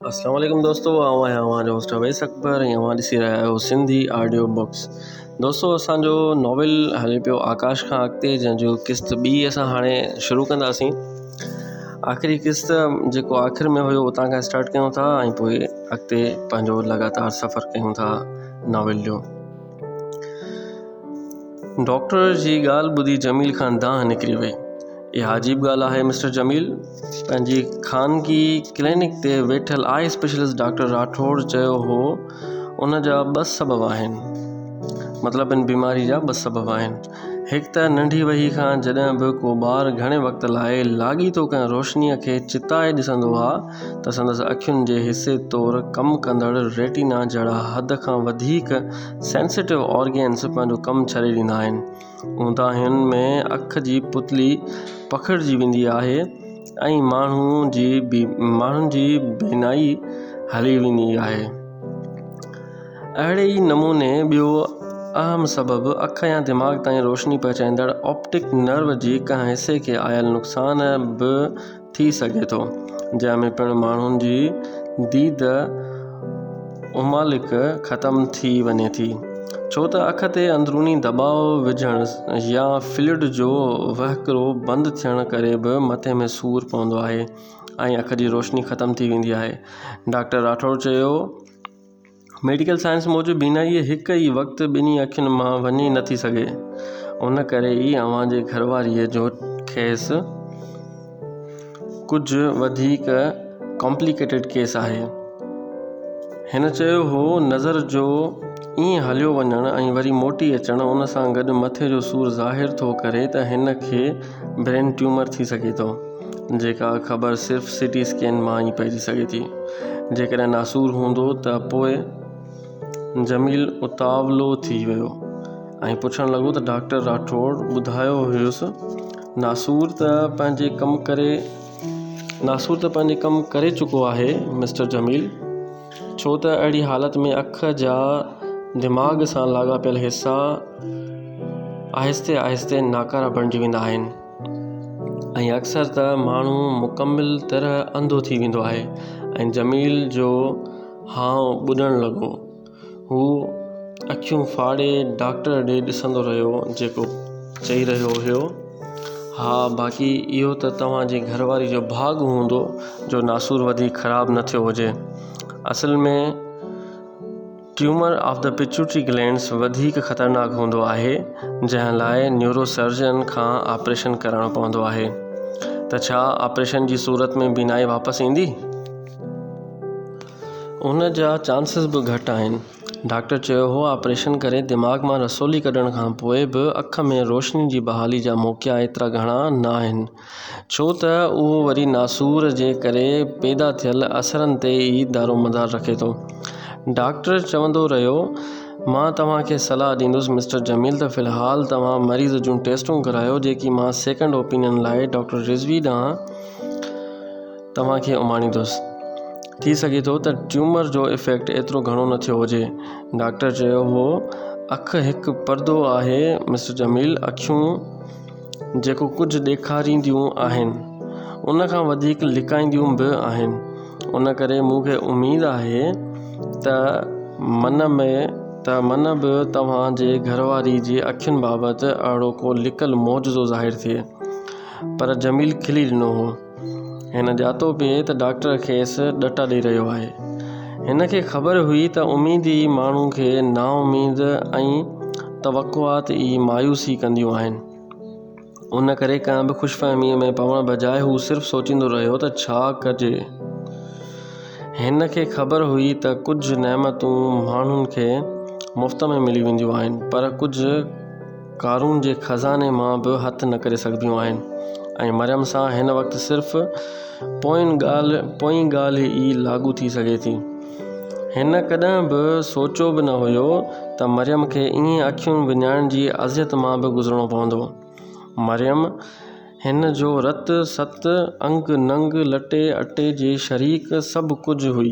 अस्सलाम वालेकुम दोस्तों, आऊं आहियां हमारे होस्ट अवैस अकबर ऐं अवां ॾिसी रहिया आहियो सिंधी ऑडियो बुक्स। दोस्तों, असांजो नॉवेल हले पियो आकाश खां अॻिते, जंहिंजो किस्त ॿी असां हाणे शुरू कंदासीं। आख़िरी किस्त जेको आख़िर में हुयो उतां खां स्टार्ट कयूं था ऐं पोइ अॻिते पंहिंजो लगातार सफ़र कयूं था नॉवेल जो। डॉक्टर जी ॻाल्हि ॿुधी जमील खां दांह निकिरी वई। इहा अजीब ॻाल्हि आहे मिस्टर जमील, पंहिंजी ख़ानगी क्लिनिक ते वेठल आई स्पेशलिस्ट डॉक्टर राठौड़ चयो हो, उन जा 2 सबब आहिनि। मतिलबु इन बीमारी जा 2 सबब आहिनि। हिकु त नंढी वही खां जॾहिं बि को ॿारु घणे वक़्त लाइ लाॻीतो कंहिं रोशनीअ खे चिताए ॾिसंदो आहे त संदसि अखियुनि जे हिसे तौरु कमु कंदड़ रेटिना जहिड़ा हद खां वधीक सेंसिटिव ऑर्गेन्स पंहिंजो कमु छॾे ॾींदा आहिनि। ऊंधा हिन में अख जी पुतली पखिड़िजी वेंदी आहे ऐं माण्हुनि जी बीनाई हली वेंदी आहे। अहिड़े ई नमूने ॿियो अहम सबबु अख या दिमाग़ ताईं रोशनी पहुचाईंदड़ ऑप्टिक नर्व जी कंहिं हिसे खे आयल नुक़सान बि थी सघे थो, जंहिंमें पिणु माण्हुनि जी दीद उमालिक ख़तमु थी वञे थी, छो त अख ते अंदरूनी दबाव विझण या फ्लूइड जो वहिकिरो बंदि थियण करे बि मथे में सूरु पवंदो आहे ऐं अख जी रोशनी ख़तमु थी वेंदी आहे। डॉक्टर राठौड़ चयो, मेडिकल साइंस मूजिबि बीनाई हिकु ई वक़्तु ॿिन्ही अखियुनि मां वञी नथी सघे। उन करे ई अव्हां जे घरवारीअ जो खेसि कुझु वधीक कॉम्प्लिकेटेड केस आहे। हिन चयो हो, नज़र जो ईअं हलियो वञणु ऐं वरी मोटी अचणु, उन सां गॾु मथे जो सूरु ज़ाहिर थो करे त हिन खे ब्रेन ट्यूमर थी सघे थो, जेका ख़बर सिर्फ़ु सिटी स्कैन मां ई पइजी सघे थी। जेकॾहिं नासूर हूंदो त पोइ जमील उतावलो थी वियो ऐं पुछणु लॻो त डॉक्टर राठौड़ ॿुधायो हुयुसि, नासूर त पंहिंजे कमु करे चुको आहे मिस्टर जमील, छो त अहिड़ी हालत में अख जा दिमाग़ सां लाॻापियल हिसा आहिस्ते आहिस्ते नाकारा बणिजी वेंदा आहिनि ऐं अक्सर त माण्हू मुकमिल तरह अंधो थी वेंदो आहे। ऐं जमील जो हाउ ॿुॾणु लॻो। हू अखियूं फाड़े डॉक्टर ॾे ॾिसंदो रहियो, जेको चई रहियो हुयो, हा, बाक़ी इहो त तव्हांजी घरवारी जो भाॻु हूंदो जो नासूर वधीक ख़राबु न थियो हुजे। असल में tumour of the pituitary glands वधीक ख़तरनाक हूंदो आहे, जंहिं लाइ न्यूरोसर्जन खां ऑपरेशन करणो पवंदो आहे। त छा ऑपरेशन जी सूरत में बीनाई वापसि ईंदी? उन जा चांसिस बि घटि आहिनि। डॉक्टर चयो हो, ऑपरेशन करे दिमाग़ मां रसोली कढण खां पोइ बि अख में रोशनी जी बहाली जा मौक़िया एतिरा घणा न आहिनि, छो त उहो वरी नासूर जे करे पैदा थियल असरनि ते ई दारोमदार रखे थो। डॉक्टर चवंदो रहियो, मां तव्हांखे सलाह ॾींदुसि मिस्टर जमील त फ़िलहाल तव्हां मरीज़ जूं टेस्टूं करायो, जेकी मां सेकेंड ओपिनियन लाइ डॉक्टर रिज़वी ॾांहुं तव्हांखे उमाणींदुसि। थी सघे थो त ट्यूमर जो इफेक्ट एतिरो घणो न थियो हुजे। डॉक्टर चयो हो, अख हिकु परदो आहे मिस्टर जमील, अखियूं जेको कुझु ॾेखारींदियूं आहिनि उन खां वधीक लिकाईंदियूं बि आहिनि। उन करे मूंखे उमेदु आहे त मन बि तव्हांजे घरवारी जी अखियुनि बाबति अहिड़ो को लिकल मौजज़ो ज़ाहिर थिए। पर जमील खिली ॾिनो हो। हिन ॼातो पिए त डॉक्टर खेसि ॾटा ॾेई रहियो आहे। हिन खे ख़बर हुई त उमेद ई माण्हू खे नाउमीद ऐं तवक़ुआत ई मायूसी कंदियूं आहिनि। उन करे कंहिं बि ख़ुशफ़हमीअ में पवण बजाए हू सिर्फ़ु सोचींदो रहियो त छा कजे। हिन खे ख़बर हुई त कुझु नेमतूं माण्हुनि खे मुफ़्त में मिली वेंदियूं आहिनि, पर कुझु कारून जे ख़ज़ाने मां बि हथु न करे सघंदियूं आहिनि ऐं मरियम सां हिन वक़्तु सिर्फ़ु पोईं ॻाल्हि ई लागू थी सघे थी। हिन कॾहिं बि सोचियो बि न हुयो त मरियम खे ईअं अखियूं विञाइण जी अज़ियत मां बि गुज़रणो पवंदो। मरियम हिन जो रत सत अंग नंग लटे अटे जे शरीक सभु कुझु हुई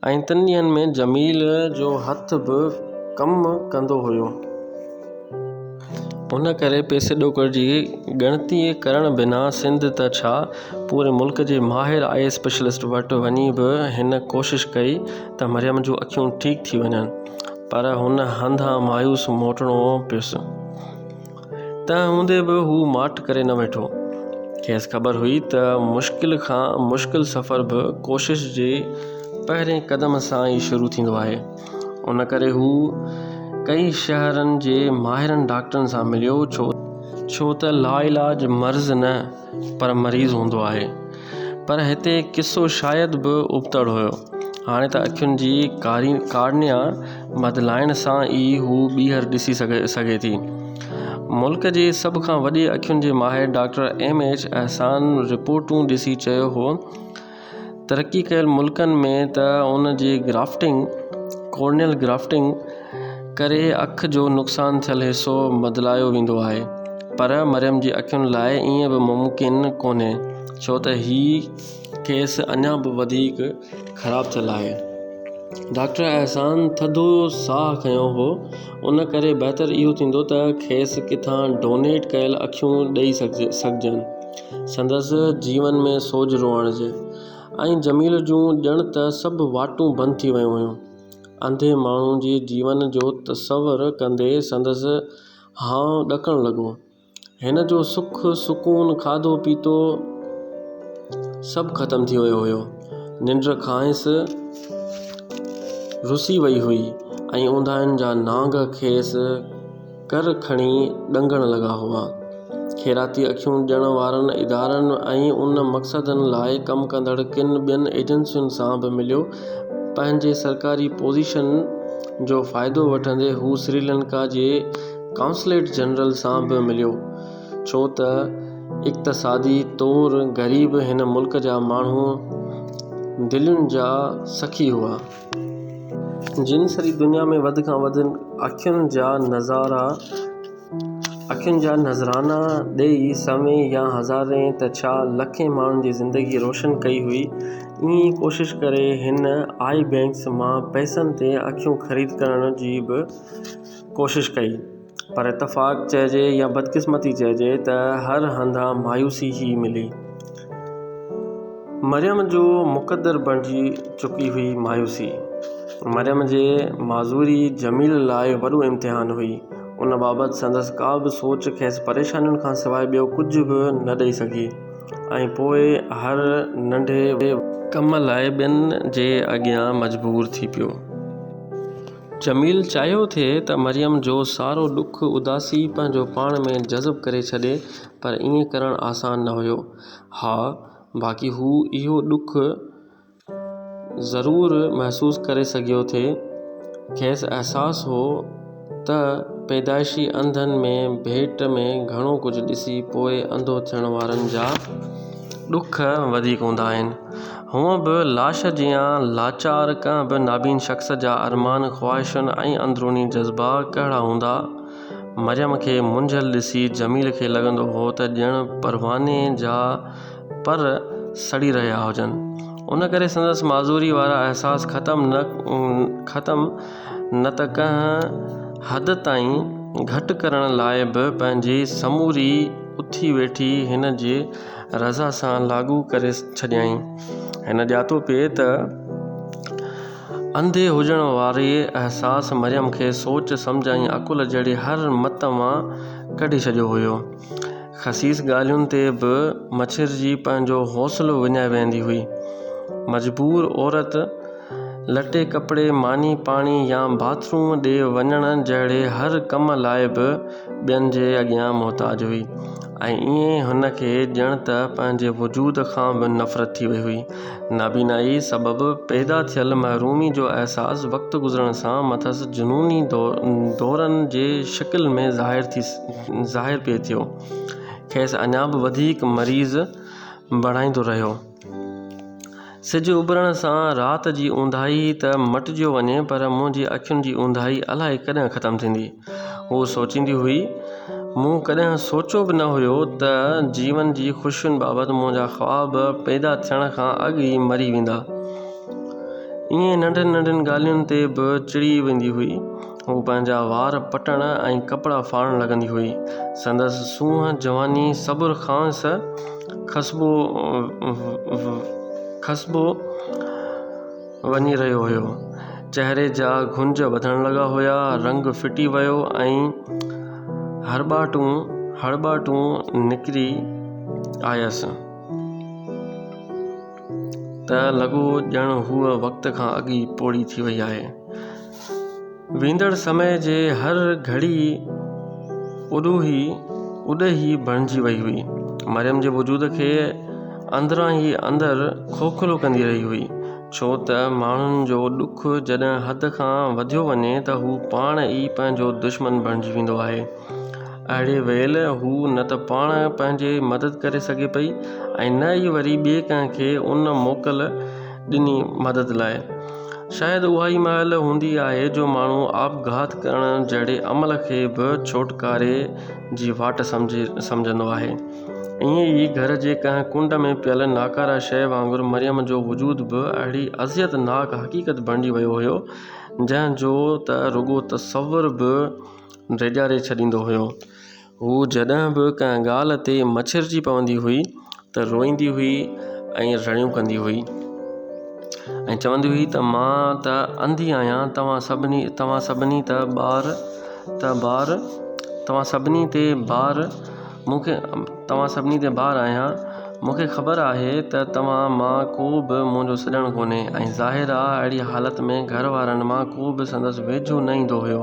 ऐं 3 ॾींहंनि में जमील जो हथ बि कमु कंदो हुयो। उन करे पैसे ॾोकड़ जी ॻणती करण बिना सिंध त छा पूरे मुल्क जे माहिर आई स्पेशलिस्ट वटि वञी बि हिन कोशिश कई त मरियम जूं अखियूं ठीक थी वञनि, पर हुन हंधा मायूस मोटणो पियुसि। त हूंदे बि हू माठ करे न वेठो। खेसि ख़बर हुई त मुश्किल खां मुश्किल सफ़र बि कोशिश जे पहिरें क़दम सां ई शुरू थींदो आहे। उन करे हू कई शहरनि जे माहिरनि डॉक्टरनि सां मिलियो, छो त लाइलाज मर्ज़ न पर मरीज़ हूंदो आहे। पर हिते किस्सो शायदि बि उबतड़ हुयो। हाणे त अखियुनि जी कार्निया बदिलाइण सां ई हू ॿीहर ॾिसी सघे थी। मुल्क जे सभ खां वॾे अखियुनि जे माहिर डॉक्टर M.H. अहसान रिपोर्टूं ॾिसी चयो हो तरक़ी कयल मुल्कनि में त उन जे कॉर्नियल ग्राफ्टिंग करे अख जो नुक़सान थियल हिस्सो बदिलायो वेंदो आहे, पर मरियम जी अखियुनि लाइ ईअं बि मुमकिन कोन्हे, छो त ही केस अञा बि वधीक ख़राब थियल आहे। डॉक्टर अहसान थधो साह खयों हो। उन करे बहितर इहो थींदो त खेसि किथां डोनेट कयल अखियूं ॾेई सघजनि। संदसि जीवन में सोजरो आणिजे ऐं जमील जूं ॼण त सभु वाटूं बंदि थी वियूं हुयूं। अंधे माण्हू जे जीवन जो तसवर कंदे संदसि हाउ ॾकण लॻो। हिन जो सुख सुकून खाधो पीतो सभु ख़तम थी वियो हुयो। निंड खांसि रुसी वई हुई ऐं ऊंदाहियुनि जा नांग खेसि कर खणी ॾंगण लॻा हुआ। ख़ैराती अखियूं ॾियण वारनि इदारनि ऐं उन मक़सदनि लाइ कमु कंदड़ किन ॿियनि एजेंसियुनि सां बि मिलियो। पंहिंजे सरकारी पोजीशन जो फ़ाइदो वठंदे हू श्रीलंका जे काउंसलेट जनरल सां बि मिलियो, छो त इक़्तिसादी तौरु ग़रीब हिन मुल्क जा माण्हू दिलयुनि जा सखी हुआ, जिन सॼी दुनिया में वधि खां वधि अखियुनि जा नज़राना ॾेई सवें या हज़ारें त छा लखें माण्हुनि जी ज़िंदगी रोशन कई हुई। ईअं कोशिश करे हिन आई बैंक्स मां पैसनि ते अखियूं ख़रीद करण जी बि कोशिश कई, पर इतफ़ाक़ चइजे या बदकिस्मती चइजे त हर हंधा मायूसी ही मिली। मरियम जो मुक़दर बणिजी चुकी हुई मायूसी। मरियम जे माज़ूरी जमील लाइ वॾो इम्तिहान हुई। उन बाबति संदसि का बि सोच खेसि परेशानियुनि खां सवाइ ॿियो कुझु बि न ॾेई सघी ऐं पोइ हर नंढे कम लाइ ॿियनि जे अॻियां मजबूर थी पियो। जमील चाहियो थे त मरियम जो सारो ॾुख उदासी पंहिंजो पाण में जज़ब करे छॾे, पर ईअं करणु आसान न हुयो। हा, बाक़ी हू इहो ॾुख ज़रूरु महसूस करे सघियो थे। खेसि अहसासु हो त पैदाइशी अंधनि में भेट में घणो कुझु ॾिसी पोइ अंधो थियण वारनि जा ॾुख वधीक हूंदा आहिनि। हूअं बि लाश जियां लाचार कंहिं बि नाबीन शख़्स जा अरमान, ख़्वाहिशुनि ऐं अंदरूनी जज़्बा कहिड़ा हूंदा। मरियम खे मुंझल ॾिसी जमील खे लॻंदो हो त ॼण परवाने जा पर सड़ी रहिया हुजनि। उन करे संदसि माज़ूरी वारा अहसास ख़तम न त कंहिं हद ताईं घटि करण लाइ बि पंहिंजी समूरी उथी वेठी हिन जे रज़ा सां लागू करे छॾियईं। हिन ॼातो पिए त अंधे हुजण वारे अहसास मरियम खे सोच सम्झ ऐं अकुल जहिड़ी हर मत मां कढी छॾियो हुयो। ख़सीस ॻाल्हियुनि ते बि मछिरजी पंहिंजो हौसलो विञाए वेंदी हुई। मजबूर औरत लटे कपिड़े, मानी पाणी या बाथरूम ॾे वञण जहिड़े हर कम लाइ बि ॿियनि जे अॻियां मुहताज हुई ऐं ईअं हुन खे ॼण त पंहिंजे वजूद खां बि नफ़रत थी वई हुई। नाबीनाई सबबि पैदा थियल महरूमी जो अहसासु वक़्तु गुज़रण सां मथसि जुनूनी दौरनि जे शिकिल में ज़ाहिर पिए थियो। खेसि अञा बि वधीक मरीज़ बणाईंदो रहियो। सिज उभरण सां राति जी ऊंदाही त मटिजियो वञे, पर मुंहिंजी अखियुनि जी ऊंदाही अलाए कॾहिं ख़तमु थींदी। हू सोचींदी हुई, मूं कॾहिं सोचियो बि न हुयो त जीवन जी ख़ुशियुनि बाबति मुंहिंजा ख़्वाब पैदा थियण खां अॻु ई मरी वेंदा। ईअं नंढनि नंढनि ॻाल्हियुनि ते बि चिड़ी वेंदी हुई। हू पंहिंजा वार पटण ऐं कपिड़ा फाड़ण लॻंदी हुई। संदसि सूंहं जवानी सब्र खां खसबो वञी रहियो हुयो। चहिरे जा घुंज वधण लॻा हुआ, रंग फिटी वियो ऐं हड़ॿाटूं निकिरी आयसि त लॻो ॼण हूअ वक़्त खां अॻु ई पोड़ी थी वई आहे। वेंदड़ समय जे हर घड़ी उॾही बणिजी वई हुई। मरियम जे वजूद खे अंदरां ई अंदरि खोखलो कंदी रही हुई, छो त माण्हुनि जो ॾुख जॾहिं हद खां वधियो वञे त हू पाण ई पंहिंजो दुश्मन बणिजी वेंदो आहे। अहिड़े वेल हू न त पाण पंहिंजे मदद करे सघे पई ऐं न ई वरी ॿिए कंहिंखे उन मोकल ॾिनी मदद लाइ। शायदि उहा ई महिल हूंदी आहे जो माण्हू आपघात करण जहिड़े अमल खे बि छोटकारे जी वाट सम्झंदो आहे। ईअं ई घर जे कंहिं कुंड में पियल नाकारा शइ वांगुरु मरियम जो वजूद बि अहिड़ी अज़ियतनाक हक़ीक़त बणिजी वियो हुयो जंहिंजो त रुॻो तसव्वुर बि रेॼारे छॾींदो हुयो। हू जॾहिं बि कंहिं ॻाल्हि ते मछिड़जी पवंदी हुई त रोईंदी हुई ऐं रड़ियूं कंदी हुई ऐं चवंदी हुई त मां त अंधी आहियां, तव्हां सभिनी ते बार आहियां। मूंखे ख़बर आहे त तव्हां मां को बि मुंहिंजो सॼणु कोन्हे ऐं ज़ाहिर आहे अहिड़ी हालत में घर वारनि मां को बि संदसि वेझो न ईंदो हुयो।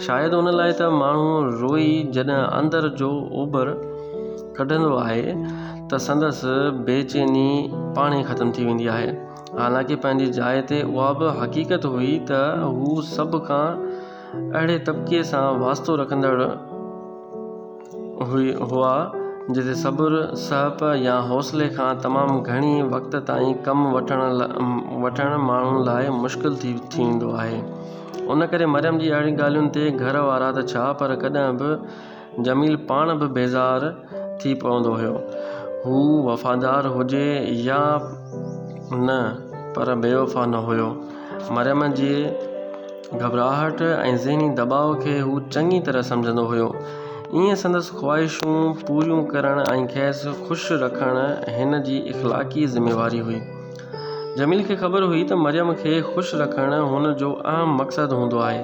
शायदि उन लाइ त माण्हू रोई जॾहिं अंदर जो ओभर कढंदो आहे त संदसि बेचैनी पाणे ख़तमु थी वेंदी आहे। हालांकि पंहिंजी जाइ ते उहा बि हक़ीक़त हुई त हू सभ खां अहिड़े तबिके सां वास्तो रखंदड़ हुआ जिते सब्र, सहप या हौसले खां तमामु घणी वक़्त ताईं कमु वठण माण्हुनि लाइ मुश्किल थी वेंदो आहे। उन करे मरियम जी अहिड़ी ॻाल्हियुनि ते घर वारा त छा पर कॾहिं बि जमील पाण बि बेज़ार थी पवंदो हुयो। हू वफ़ादार हुजे या न पर बेवफ़ा न हुयो। मरियम जे घबराहट ऐं ज़हनी दबाव खे हू चङी तरह सम्झंदो हुयो। ईअं संदसि ख़्वाहिशूं पूरियूं करण ऐं खेसि ख़ुशि रखण हिन जी इख़्लाक़ी ज़िमेवारी हुई। जमील खे ख़बर हुई त मरियम खे ख़ुशि रखण हुन जो अहम मक़सदु हूंदो आहे,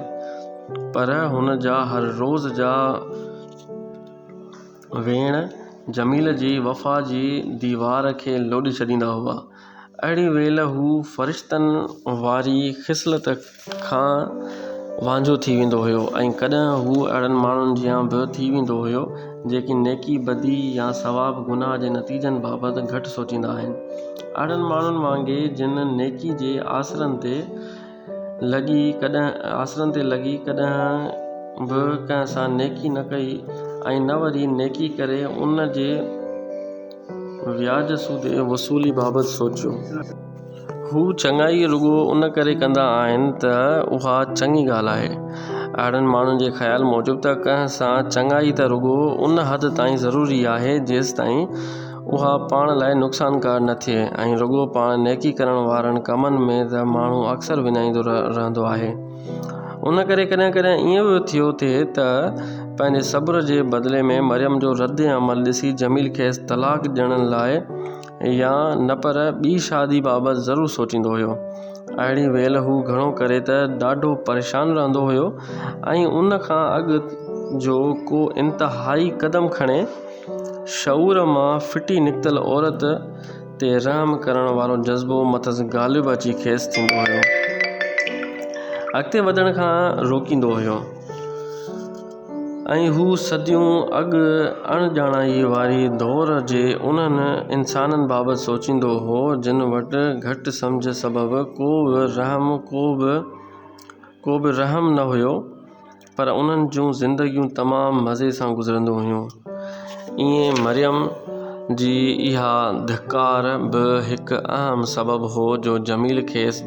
पर हुन जा हर रोज़ जा वेण जमील जी वफ़ा जी दीवार खे लोॾी छॾींदा हुआ। अहिड़ी वेल हू फ़रिश्तनि वारी ख़िसलत खां वांझो थी वेंदो हुयो ऐं कॾहिं हू अहिड़नि माण्हुनि जियां बि थी वेंदो हुयो जेकी नेकी बदी या सवाब गुनाह जे नतीजनि बाबति घटि सोचींदा आहिनि। अहिड़नि माण्हुनि वांगुरु जिन नेकी जे आसरनि ते लॻी कॾहिं बि कंहिं सां नेकी न कई ऐं न वरी नेकी करे उन जे व्याज सूदे वसूली बाबति सोचियो। हू चङाई रुॻो उन करे कंदा आहिनि त उहा चङी ॻाल्हि आहे। अहिड़नि माण्हुनि जे ख़्याल मूजिबि त कंहिं सां चङाई त रुॻो उन हद ताईं ज़रूरी आहे जेसि ताईं उहा पाण लाइ नुक़सानकार न थिए ऐं रुॻो पाण नेकी करण वारनि कमनि में त माण्हू अक्सर विञाईंदो रहंदो आहे। उन करे कॾहिं कॾहिं ईअं बि थियो थिए त पंहिंजे सब्र जे बदिले में मरियम जो रद्द अमल ॾिसी जमील खेसि तलाक ॾियण लाइ या न पर ॿी शादी बाबति ज़रूरु सोचींदो हुयो। अहिड़ी वेल हू घणो करे त ॾाढो परेशान रहंदो हुयो ऐं उन खां अॻु जो को इंतहाई क़दम खणे शऊर मां फिटी निकितल औरत ते रहम करण वारो जज़्बो मथसि ग़ालिब अची खेसि थींदो हुयो, अॻिते वधण खां रोकींदो हुयो ऐं हू सदियूं अॻु अणॼाणाई वारी दौर जे उन्हनि इंसाननि बाबति सोचींदो हो जिन वटि घटि सम्झ सबबि को बि रहम न हुयो, पर उन्हनि जूं ज़िंदगियूं तमामु मज़े सां गुज़रंदियूं हुयूं। ईअं मरियम जी इहा धिक्कार बि हिकु अहम सबबु हो जो जमील खेसि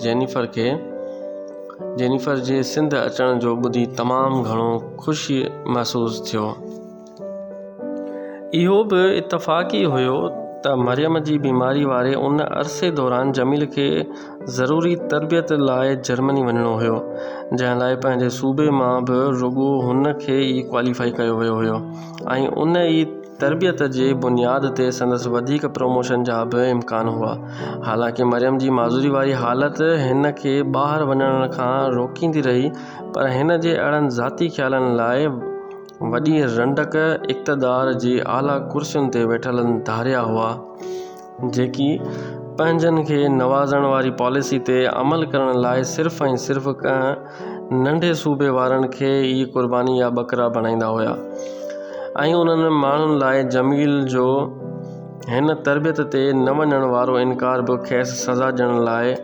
जेनिफर जे सिंध अचण जो ॿुधी तमामु घणो ख़ुशी महसूस थियो। इहो बि इत्तफ़ाक़ी हुयो त मरियम जी बीमारी वारे उन अरसे दौरान जमील खे ज़रूरी तरबियत लाइ जर्मनी वञिणो हुयो, जंहिं लाइ पंहिंजे सूबे मां बि रुॻो हुन खे ई क्वालिफाई कयो वियो हुयो ऐं उन ई तरबियत जे बुनियाद ते संदसि वधीक प्रमोशन जा बि इम्कान हुआ। हालांकि मरियम जी माज़ूरी वारी हालत हिन खे ॿाहिरि वञण खां रोकींदी रही, पर हिन जे अहिड़नि ज़ाती ख़्यालनि लाइ वॾी रंडक इक़्तिदार जी आला कुर्सियुनि ते वेठल धारिया हुआ, जेकी पंहिंजनि खे नवाज़ण वारी पॉलिसी ते अमल करण लाइ सिर्फ़ ऐं सिर्फ़ कंहिं नंढे सूबे वारनि खे ई क़ुर्बानी या बकरा बणाईंदा हुआ ऐं उन्हनि माण्हुनि लाइ जमील जो हिन तरबियत ते न वञण वारो इनकार बि खेसि सज़ा ॾियण लाइ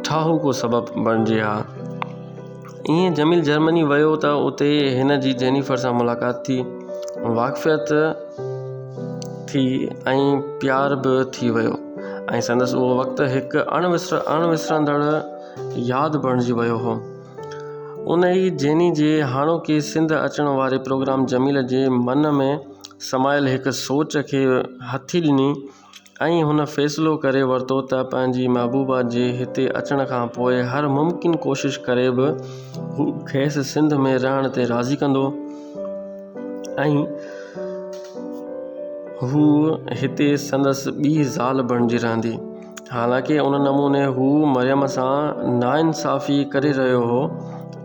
ठाहूको सबबु बणिजी हा। ईअं जमील जर्मनी वियो त उते हिन जी जेनिफर सां मुलाक़ात थी, वाक़फ़ियत थी ऐं प्यार बि थी वियो ऐं संदसि उहो वक़्तु हिकु अणविसरंदड़ यादि बणिजी वियो हो। उन ई जेनी जे हाणोके सिंध अचण वारे प्रोग्राम जमील जे मन में समायल हिकु सोच खे हथी ॾिनी ऐं हुन फ़ैसिलो करे वरितो त पंहिंजी महबूबा जे हिते अचण खां पोइ हर मुमकिन कोशिश करे बि हू खेसि सिंध में रहण ते राज़ी कंदो ऐं हू हिते संदसि ॿी ज़ाल बणिजी रहंदी। हालांकि उन नमूने हू मरियम सां नाइंसाफ़ी करे रहियो हो,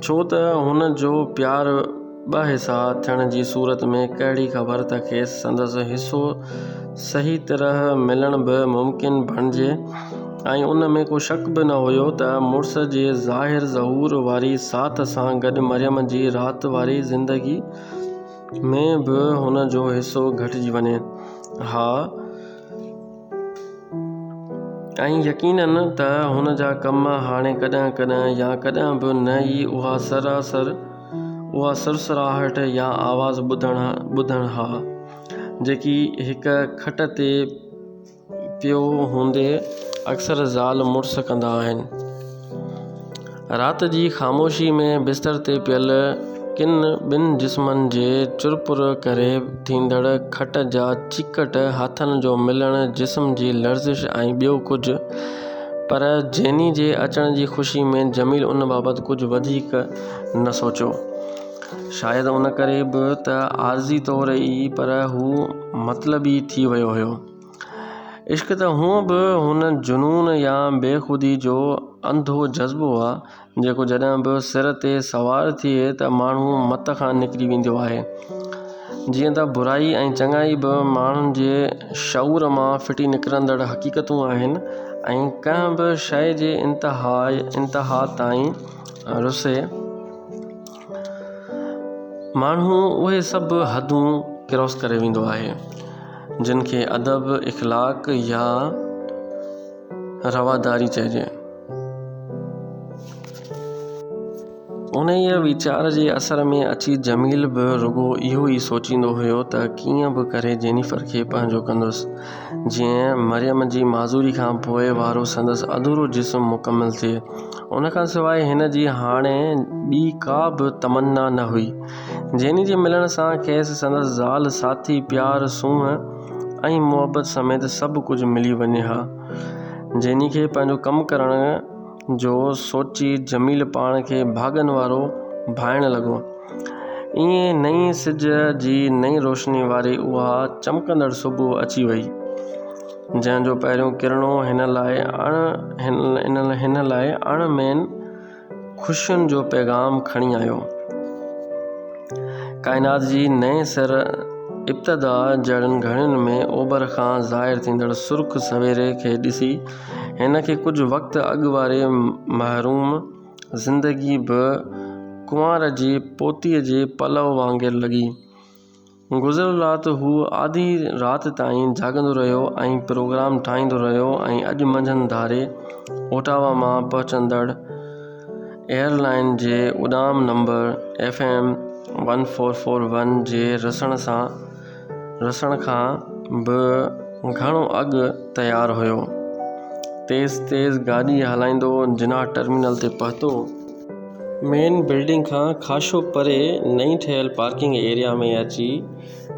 छो त हुन जो प्यार ॿ हिसा थियण जी सूरत में कहिड़ी ख़बर त खेसि संदसि हिसो सही तरह मिलण बि मुमकिन बणिजे ऐं उन में को शक बि न हुयो त मुड़ुस जे ज़ाहिर ज़हूर वारी साथ सां गॾु मरियम जी राति वारी ज़िंदगी में बि हुन जो हिसो घटिजी वञे हा, ऐं यकीनन त हुन जा कम हाणे कॾहिं कॾहिं या कॾहिं बि न ई उहा सरसराहट या आवाज़ ॿुधण हा, जेकी हिक खट ते पियो हूंदे अक्सर ज़ाल मुड़ुस कंदा आहिनि। राति जी ख़ामोशी में बिस्तर ते पियल किन ॿिनि जिस्मनि जे चुरपुर करे थींदड़ खट जा चिकट, हथनि जो मिलण, जिस्म जी लर्ज़िश ऐं ॿियो कुझु, पर जेनी जे अचण जी ख़ुशी में जमील उन बाबति कुझु वधीक न सोचियो। शायदि उन करे बि त आर्ज़ी तौर ई, पर हू मतलबी थी वियो हुयो। इश्क त हूअं बि हुन जुनून या बेख़ुदी जो अंधो जज़्बो आहे जेको जॾहिं बि सिर ते सवार थिए त माण्हू मत खां निकिरी वेंदो आहे। जीअं त बुराई ऐं चङाई बि माण्हुनि जे शऊर मां फिटी निकिरंदड़ हक़ीक़तूं आहिनि ऐं कंहिं बि शइ जे इंतिहा ताईं रुसे माण्हू उहे सभु हदूं क्रॉस करे वेंदो आहे, जिन खे अदब, इख़लाक़ या रवादारी चइजे। उन ई वीचार जे असर में अची जमील बि रुॻो इहो ई सोचींदो हुयो त कीअं बि करे जेनिफर खे पंहिंजो कंदुसि, जीअं मरियम जी माज़ूरी खां पोइ वारो संदसि अधूरो जिस्म मुकमल थिए। उन खां सवाइ हिन जी हाणे ॿी का बि तमन्ना न हुई। जेनी जे मिलण सां खेसि संदसि ज़ाल, साथी, प्यार, सूंहं ऐं मुहबत समेत सभु कुझु मिली वञे हा। जेनी खे पंहिंजो कमु करण जो सोची जमील पाण खे भाॻनि वारो भाइण लॻो। ईअं नई सिज जी नई रोशनी वारी उहा चमकंदड़ सुबुह अची वई, जंहिंजो पहिरियों किरणो हिन लाइ अणमेन ख़ुशियुनि जो पैगाम खणी आयो। काइनात जी नए सिर इब्तिदा जहिड़नि घड़ियुनि में ओभर खां ज़ाहिर थींदड़ सुर्ख़ सवेरे खे ॾिसी हिन खे कुझु वक़्तु अॻु वारे महरूम ज़िंदगी बि कुंवार जी पोतीअ जे पलव वांगुरु लॻी। गुज़िरियल राति हू आधी राति ताईं जाॻंदो रहियो ऐं प्रोग्राम ठाहींदो रहियो ऐं अॼु मंझंदि धारे ओटावा मां पहुचंदड़ एयरलाइन जे उॾाम नंबर FM 1441 जे रसण खां बि घणो अॻु तयारु हुयो। तेज़ गाॾी हलाईंदो जिनाह टर्मिनल ते पहुतो। मेन बिल्डिंग खां ख़ासो परे नई ठहियल पार्किंग एरिया में अची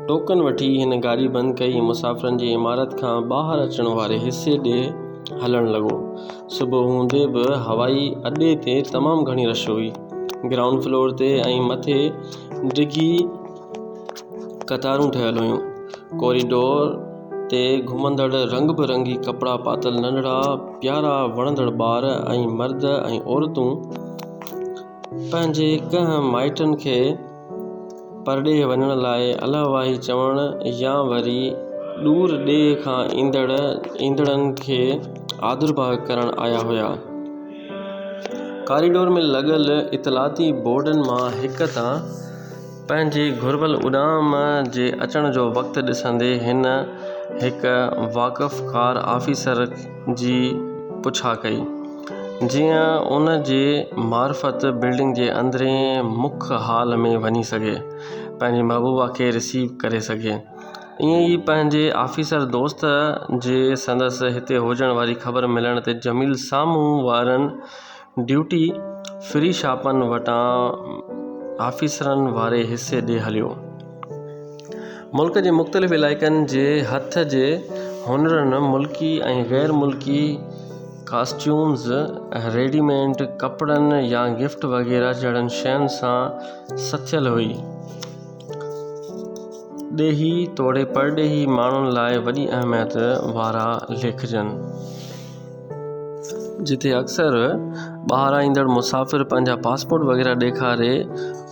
टोकन वठी हिन गाॾी बंदि कई। मुसाफ़िरनि जी इमारत खां ॿाहिरि अचण वारे हिसे ॾे हलणु लॻो। सुबुह हूंदे बि हवाई अॾे ते तमामु घणी रश हुई। ग्राउंड फ्लोर ते ऐं मथे डिघी कतारूं ठहियल हुयूं। कॉरिडोर ते घुमंदड़ रंग बिरंगी कपिड़ा पातल नंढड़ा प्यारा वणंदड़ ॿार ऐं मर्द ऐं औरतूं पंहिंजे कंहिं माइटनि खे परॾे वञण लाइ अलाहवाही चवण या वरी दूर ॾे खां ईंदड़नि खे आदरभाव करण आया हुआ। कॉरिडोर में लॻल इतलाती बोर्डनि मां हिक तां पंहिंजे घुर्बल उॾाम जे अचण जो वक़्तु ॾिसंदे हिन हिक वाक़फ़कार आफ़ीसर जी पुछा कई, जीअं उन जे मार्फत बिल्डिंग जे अंदरें मुख्य हाल में वञी सघे, पंहिंजी महबूबा खे रिसीव करे सघे। ईअं ई पंहिंजे आफ़ीसर दोस्त जे संदसि हिते हुजण वारी ख़बर मिलण ते जमील साम्हूं वारनि ड्यूटी फ्री शॉपनि वटां आफ़ीसरनि वारे हिसे ॾे हलियो। मुल्क जे मुख़्तलिफ़ इलाइक़नि जे हथ जे हुनरनि मुल्की ऐं गैर मुल्की कॉस्ट्यूम्स, रेडीमेड कपड़नि या गिफ्ट वग़ैरह जहिड़नि शयुनि सां सथियल हुई। ॾेही तोड़े परॾेही माण्हुनि लाइ वॾी अहमियत वारा लेखजनि, जिथे अक्सर ॿाहिरां ईंदड़ मुसाफ़िर पंहिंजा पासपोर्ट वग़ैरह ॾेखारे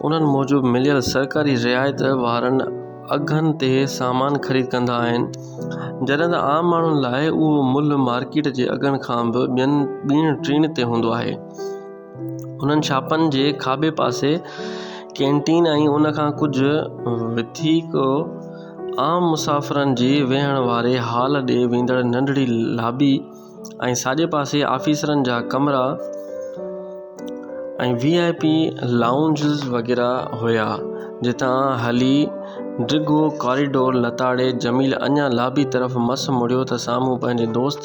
उन्हनि मूजिबि मिलियल सरकारी रिआयत वारनि अघनि ते सामान ख़रीद कंदा आहिनि, जॾहिं त आम माण्हुनि लाइ उहो मुल्ह मार्केट जे अघनि खां बि ॿीं टीण ते हूंदो आहे। उन्हनि शॉपनि जे खाॿे पासे कैंटीन ऐं उन खां कुझु वधीक आम मुसाफ़िरनि जे वेहण वारे हाल ॾे वेंदड़ नंढड़ी लॉबी ऐं साॼे पासे आफ़ीसरनि जा कमरा ऐं VIP लाउंज वग़ैरह हुया। जितां हली डिघो कॉरिडोर लताड़े जमील अञा लॉबी तरफ़ मस मुड़ियो त साम्हूं पंहिंजे दोस्त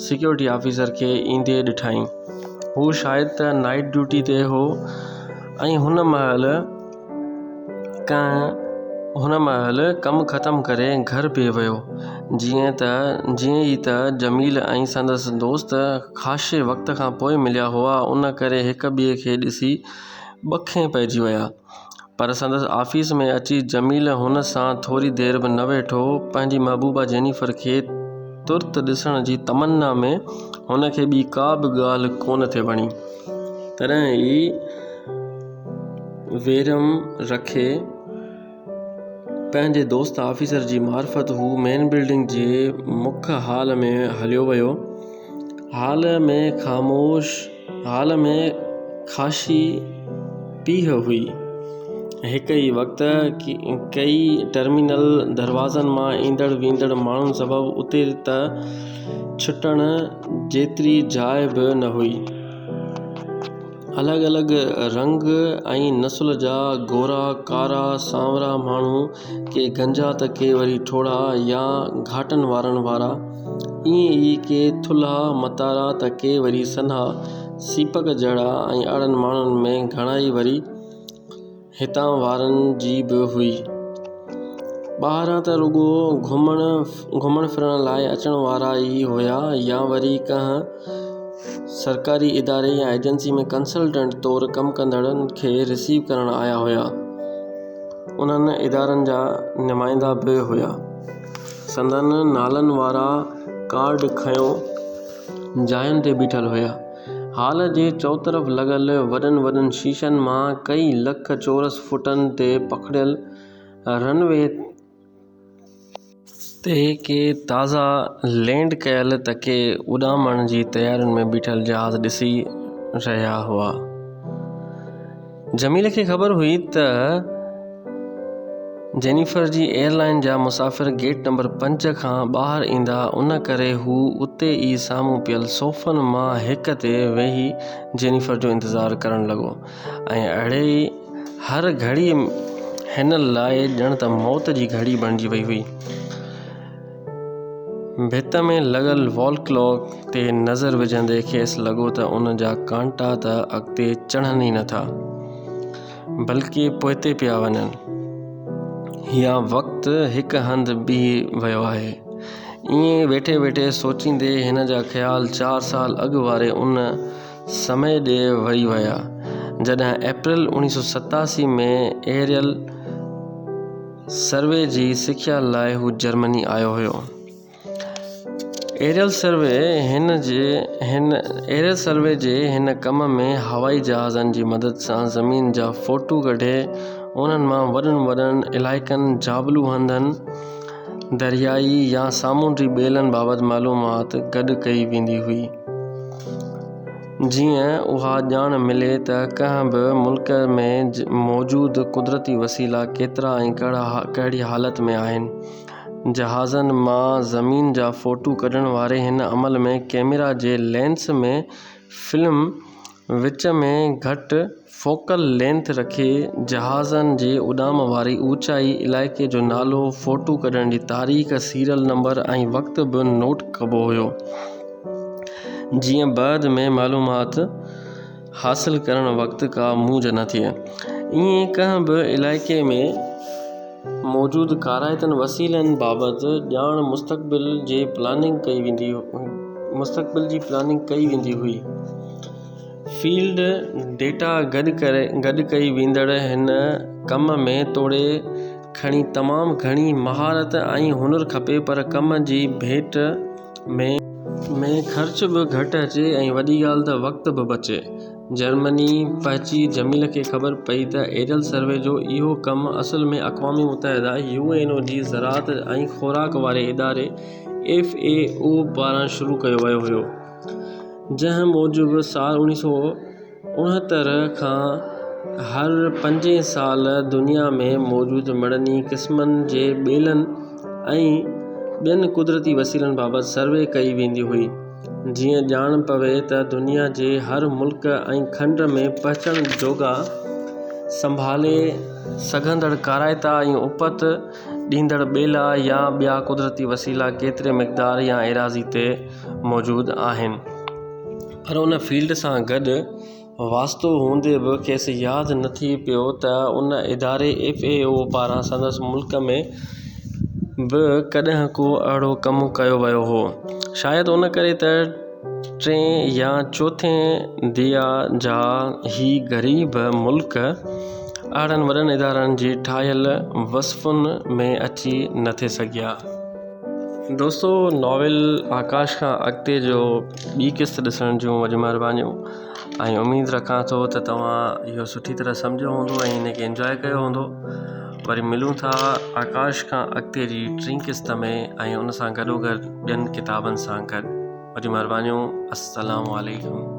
सिक्योरिटी ऑफिसर खे ईंदे ॾिठाईं। हू शायदि त नाइट ड्यूटी ते हो ऐं हुन महिल कमु ख़तमु करे घर पिए वियो। जीअं ई त जमील ऐं संदसि दोस्त ख़ासे वक़्त खां पोइ मिलिया हुआ, उन करे हिक ॿिए खे ॾिसी ॿखे पइजी विया। पर संदसि ऑफिस में अची जमील हुन सां थोरी देरि बि न वेठो। पंहिंजी महबूबा जेनिफर खे तुर्त ॾिसण जी तमन्ना में हुन खे ॿी का बि ॻाल्हि कोन थे वणी। तॾहिं ई वेरम रखे पंहिंजे दोस्त ऑफिसर जी मार्फत हू मेन बिल्डिंग जे मुख्य हाल में हलियो वियो। हाल में ख़ासी पीह हुई। हिक ई वक़्तु कई टर्मिनल दरवाज़नि मां ईंदड़ वेंदड़ माण्हुनि सबबु उते त छुटण जेतिरी जाइ बि न हुई। अलॻि अलॻि रंग ऐं नस्ल जा गोरा कारा सांवरा माण्हू, के गंजा त के वरी ठोड़ा या घाटनि वारा, ईअं ई के थुल्हा मतारा त के वरी सन्हा सीपक जहिड़ा, ऐं अहिड़नि माण्हुनि में घणाई वरी हितां वारनि जी बि हुई। ॿाहिरां त रुॻो घुमण फिरण लाइ अचण वारा ई हुया या वरी कंहिं सरकारी इदारे या एजेंसी में कंसल्टेंट तौरु कमु कंदड़नि खे रिसीव करण आया हुया। उन्हनि इदारनि जा नुमाइंदा बि हुया। संदनि नालनि वारा कार्ड खयों जायुनि ते बीठल हुया। हाल जे चौतरफ़ लॻल वॾनि शीशनि मां कई लख चौरस फुटनि ते पखिड़ियल रनवे ते के ताज़ा लैंड कयल त के उॾामण जी तयारियुनि में बीठल जहाज़ ॾिसी रहिया हुआ। जमील खे ख़बर हुई त जेनिफर जी एयरलाइन जा मुसाफ़िर गेट नंबर 5 खां ॿाहिरि ईंदा, उन करे हू उते ई साम्हूं पियल सोफ़नि मां हिक ते वेही जेनिफर जो इंतज़ारु करणु लॻो। ऐं अहिड़े हर घड़ी हिन लाइ ॼण त मौत जी घड़ी बणिजी वई हुई। भित में लॻल वॉल क्लॉक ते नज़र विझंदे खेसि लॻो त उन जा कांटा त अॻिते चढ़नि ई नथा बल्कि पोइते पिया वञनि या वक़्तु हिकु हंधि बीह वियो आहे। ईअं वेठे वेठे सोचींदे हिन जा ख़्याल 4 साल अॻु वारे उन समय ॾे वही विया जॾहिं अप्रैल 1987 में एरियल सर्वे जी सिख्या लाइ हू जर्मनी आयो हुयो। एरियल सर्वे जे हिन कम में हवाई जहाज़नि जी मदद सां ज़मीन जा फ़ोटू कढे उन्हनि मां वॾनि इलाइक़नि जाबलू हंधनि दरियाई या सामूंडी ॿेलनि बाबति मालूमात गॾु कई वेंदी हुई जीअं उहा ॼाण मिले त कंहिं बि मुल्क में मौजूदु कुदरती वसीला केतिरा ऐं कहिड़ी हालत में आहिनि। जहाज़नि मां ज़मीन जा फ़ोटू कढण वारे हिन अमल में कैमरा जे लेंस में फिल्म विच में घटि फोकल लेंथ रखे जहाज़नि जे उॾाम वारी ऊचाई इलाइक़े जो नालो फ़ोटू कढण जी तारीख़ सीरियल नंबर ऐं वक़्तु बि नोट कबो हुयो जीअं बाद में मालूमात हासिल करण वक़्तु का मूंझ न थिए। ईअं कंहिं बि इलाइक़े में मौजूदु काराइतनि वसीलनि बाबति ॼाण मुस्तक़बिल जी प्लानिंग कई वेंदी हुई। फील्ड डेटा गॾु कई वेंदड़ हिन कम में तोड़े खणी तमामु घणी महारत ऐं हुनुर खपे पर कम जी भेट में ख़र्च बि घटि अचे ऐं वॾी ॻाल्हि त वक़्तु बि बचे। जर्मनी पहुची जमील खे ख़बर पई त एरियल सर्वे जो इहो कमु असल में अक़वाम मुतहदा UNO जी ज़राअत ऐं ख़ोराक वारे इदारे FAO पारां शुरू कयो वियो हुयो जंहिं मूजिबि साल 1969 खां हर 5 साल दुनिया में मौजूदु मड़नी क़िस्मनि जे ॿेलनि ऐं ॿियनि कुदरती वसीलनि बाबति सर्वे कई वेंदी हुई जीअं ॼाण पवे त दुनिया जे हर मुल्क ऐं खंड में पहुचण जोगा संभाले सघंदड़ काराइता ऐं उपत ॾींदड़ ॿेला या ॿिया कुदरती वसीला केतिरे मिक़दार या एराज़ी ते मौजूदु आहिनि। पर उन फील्ड सां गॾु वास्तो हूंदे बि खेसि यादि न थी पियो त उन इदारे FAO पारां संदसि मुल्क में बि कॾहिं को अहिड़ो कमु कयो वियो हो। शायदि उन करे त 3 या 4 दिया जा ही ग़रीब मुल्क अहिड़नि वॾनि इदारनि जी ठाहियल वसफ़ुनि में अची न थे सघिया। दोस्तो, नॉवेल आकाश खां अॻिते जो ॿी क़िस्त ॾिसण जूं वॾी महिरबानियूं ऐं उमेद रखां थो त तव्हां इहो सुठी तरह सम्झो हूंदो ऐं हिनखे एंजॉय कयो हूंदो। वरी मिलूं था आकाश खां अॻिते जी 3 क़िस्त में ऐं उन सां गॾोगॾु ॿियनि किताबनि सां गॾु। वॾी महिरबानियूं। अस्सलामु अलैकुम।